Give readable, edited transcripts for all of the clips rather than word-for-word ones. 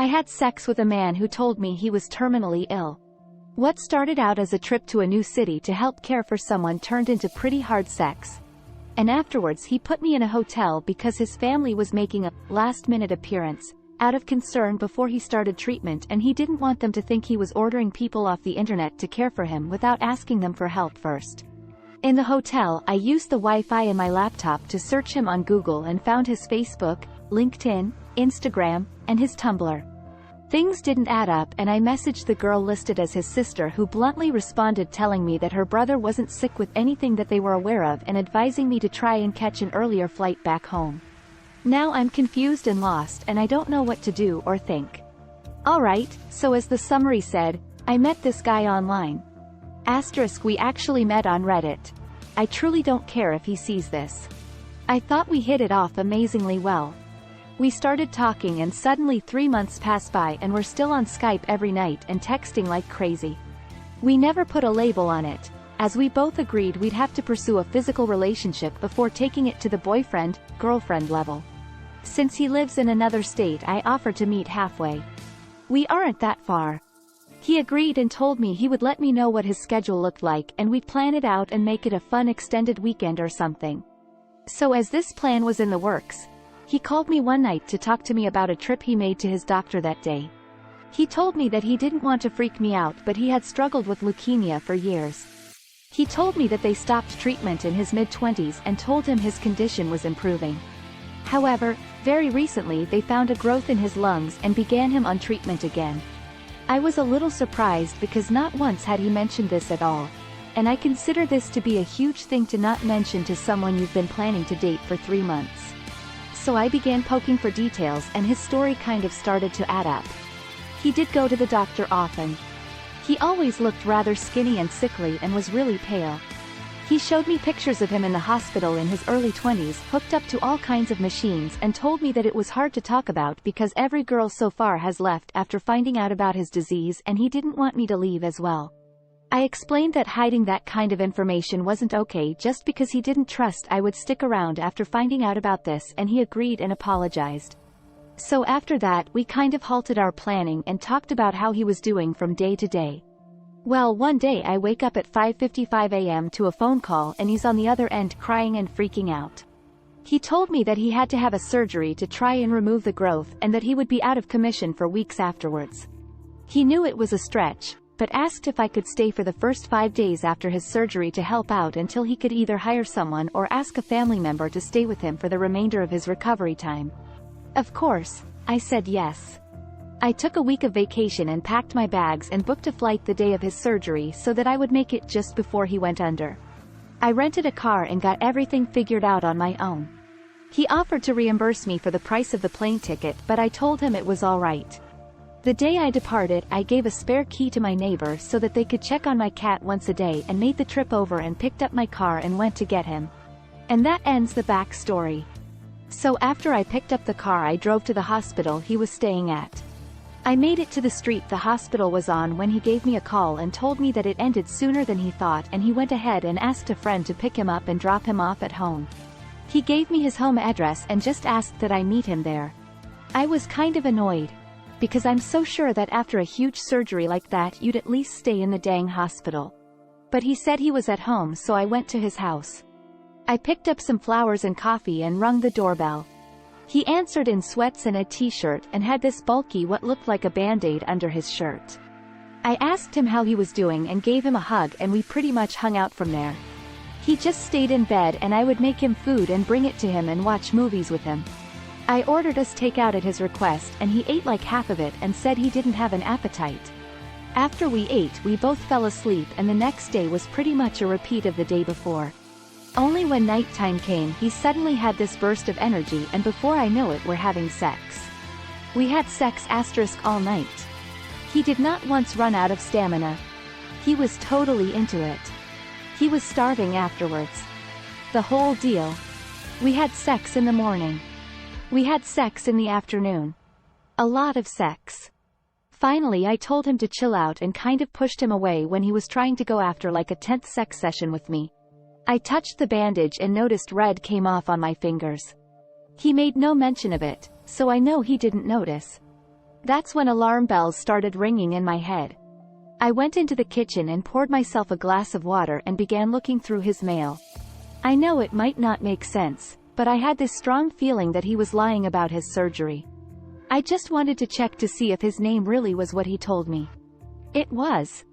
I had sex with a man who told me he was terminally ill. What started out as a trip to a new city to help care for someone turned into pretty hard sex. And afterwards he put me in a hotel because his family was making a last-minute appearance, out of concern before he started treatment, and he didn't want them to think he was ordering people off the internet to care for him without asking them for help first. In the hotel, I used the Wi-Fi in my laptop to search him on Google and found his Facebook, LinkedIn, Instagram, and his Tumblr. Things didn't add up, and I messaged the girl listed as his sister, who bluntly responded telling me that her brother wasn't sick with anything that they were aware of and advising me to try and catch an earlier flight back home. Now I'm confused and lost, and I don't know what to do or think. Alright, so as the summary said, I met this guy online. We actually met on Reddit. I truly don't care if he sees this. I thought we hit it off amazingly well. We started talking and suddenly 3 months passed by and we're still on Skype every night and texting like crazy. We never put a label on it, as we both agreed we'd have to pursue a physical relationship before taking it to the boyfriend-girlfriend level. Since he lives in another state, I offered to meet halfway. We aren't that far. He agreed and told me he would let me know what his schedule looked like and we'd plan it out and make it a fun extended weekend or something. So as this plan was in the works, he called me one night to talk to me about a trip he made to his doctor that day. He told me that he didn't want to freak me out, but he had struggled with leukemia for years. He told me that they stopped treatment in his mid-20s and told him his condition was improving. However, very recently they found a growth in his lungs and began him on treatment again. I was a little surprised because not once had he mentioned this at all, and I consider this to be a huge thing to not mention to someone you've been planning to date for 3 months. So I began poking for details and his story kind of started to add up. He did go to the doctor often. He always looked rather skinny and sickly and was really pale. He showed me pictures of him in the hospital in his early 20s, hooked up to all kinds of machines, and told me that it was hard to talk about because every girl so far has left after finding out about his disease, and he didn't want me to leave as well. I explained that hiding that kind of information wasn't okay just because he didn't trust I would stick around after finding out about this, and he agreed and apologized. So after that we kind of halted our planning and talked about how he was doing from day to day. Well, one day I wake up at 5:55 a.m. to a phone call and he's on the other end crying and freaking out. He told me that he had to have a surgery to try and remove the growth and that he would be out of commission for weeks afterwards. He knew it was a stretch, but asked if I could stay for the first 5 days after his surgery to help out until he could either hire someone or ask a family member to stay with him for the remainder of his recovery time. Of course, I said yes. I took a week of vacation and packed my bags and booked a flight the day of his surgery so that I would make it just before he went under. I rented a car and got everything figured out on my own. He offered to reimburse me for the price of the plane ticket, but I told him it was all right. The day I departed, I gave a spare key to my neighbor so that they could check on my cat once a day and made the trip over and picked up my car and went to get him. And that ends the backstory. So after I picked up the car, I drove to the hospital he was staying at. I made it to the street the hospital was on when he gave me a call and told me that it ended sooner than he thought, and he went ahead and asked a friend to pick him up and drop him off at home. He gave me his home address and just asked that I meet him there. I was kind of annoyed, because I'm so sure that after a huge surgery like that you'd at least stay in the dang hospital. But he said he was at home, so I went to his house. I picked up some flowers and coffee and rung the doorbell. He answered in sweats and a t-shirt and had this bulky what looked like a band-aid under his shirt. I asked him how he was doing and gave him a hug, and we pretty much hung out from there. He just stayed in bed and I would make him food and bring it to him and watch movies with him. I ordered us takeout at his request and he ate like half of it and said he didn't have an appetite. After we ate, we both fell asleep, and the next day was pretty much a repeat of the day before. Only when nighttime came he suddenly had this burst of energy, and before I know it we're having sex. We had sex all night. He did not once run out of stamina. He was totally into it. He was starving afterwards. The whole deal. We had sex in the morning. We had sex in the afternoon. A lot of sex. Finally I told him to chill out and kind of pushed him away when he was trying to go after like a 10th sex session with me. I touched the bandage and noticed red came off on my fingers. He made no mention of it, so I know he didn't notice. That's when alarm bells started ringing in my head. I went into the kitchen and poured myself a glass of water and began looking through his mail. I know it might not make sense, but I had this strong feeling that he was lying about his surgery. I just wanted to check to see if his name really was what he told me. It was.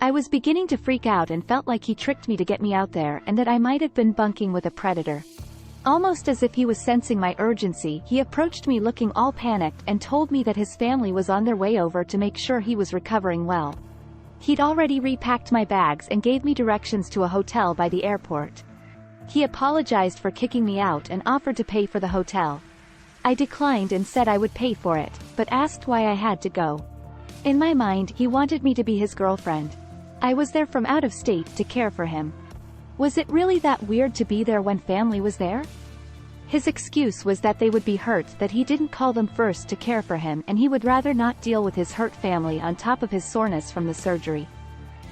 I was beginning to freak out and felt like he tricked me to get me out there and that I might have been bunking with a predator. Almost as if he was sensing my urgency, he approached me looking all panicked and told me that his family was on their way over to make sure he was recovering well. He'd already repacked my bags and gave me directions to a hotel by the airport. He apologized for kicking me out and offered to pay for the hotel. I declined and said I would pay for it, but asked why I had to go. In my mind, he wanted me to be his girlfriend. I was there from out of state to care for him. Was it really that weird to be there when family was there? His excuse was that they would be hurt that he didn't call them first to care for him and he would rather not deal with his hurt family on top of his soreness from the surgery.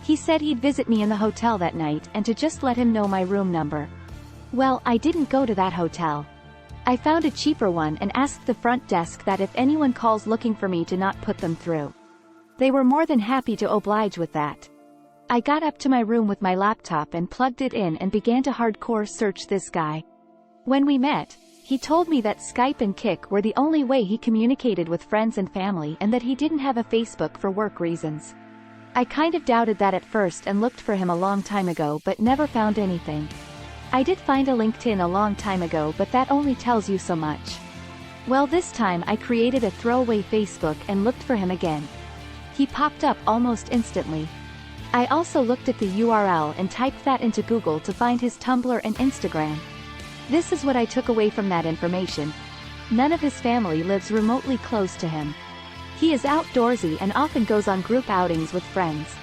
He said he'd visit me in the hotel that night and to just let him know my room number. Well, I didn't go to that hotel. I found a cheaper one and asked the front desk that if anyone calls looking for me to not put them through. They were more than happy to oblige with that. I got up to my room with my laptop and plugged it in and began to hardcore search this guy. When we met, he told me that Skype and Kik were the only way he communicated with friends and family and that he didn't have a Facebook for work reasons. I kind of doubted that at first and looked for him a long time ago but never found anything. I did find a LinkedIn a long time ago but that only tells you so much. Well, this time I created a throwaway Facebook and looked for him again. He popped up almost instantly. I also looked at the URL and typed that into Google to find his Tumblr and Instagram. This is what I took away from that information. None of his family lives remotely close to him. He is outdoorsy and often goes on group outings with friends.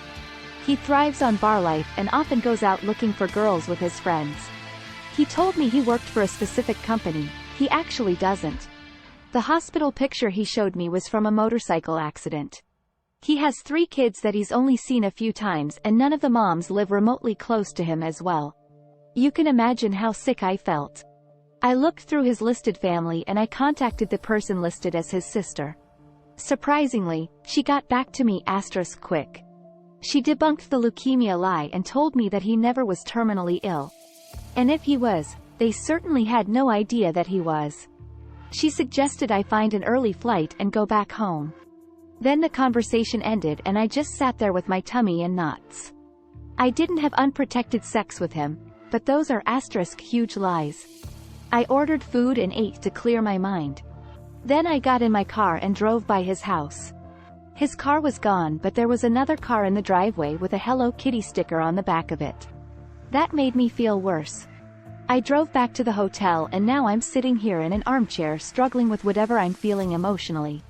He thrives on bar life and often goes out looking for girls with his friends. He told me he worked for a specific company. He actually doesn't. The hospital picture he showed me was from a motorcycle accident. He has 3 kids that he's only seen a few times and none of the moms live remotely close to him as well. You can imagine how sick I felt. I looked through his listed family and I contacted the person listed as his sister. Surprisingly, she got back to me *quick. She debunked the leukemia lie and told me that he never was terminally ill. And if he was, they certainly had no idea that he was. She suggested I find an early flight and go back home. Then the conversation ended and I just sat there with my tummy in knots. I didn't have unprotected sex with him, but those are huge lies. I ordered food and ate to clear my mind. Then I got in my car and drove by his house. His car was gone but there was another car in the driveway with a Hello Kitty sticker on the back of it. That made me feel worse. I drove back to the hotel and now I'm sitting here in an armchair struggling with whatever I'm feeling emotionally.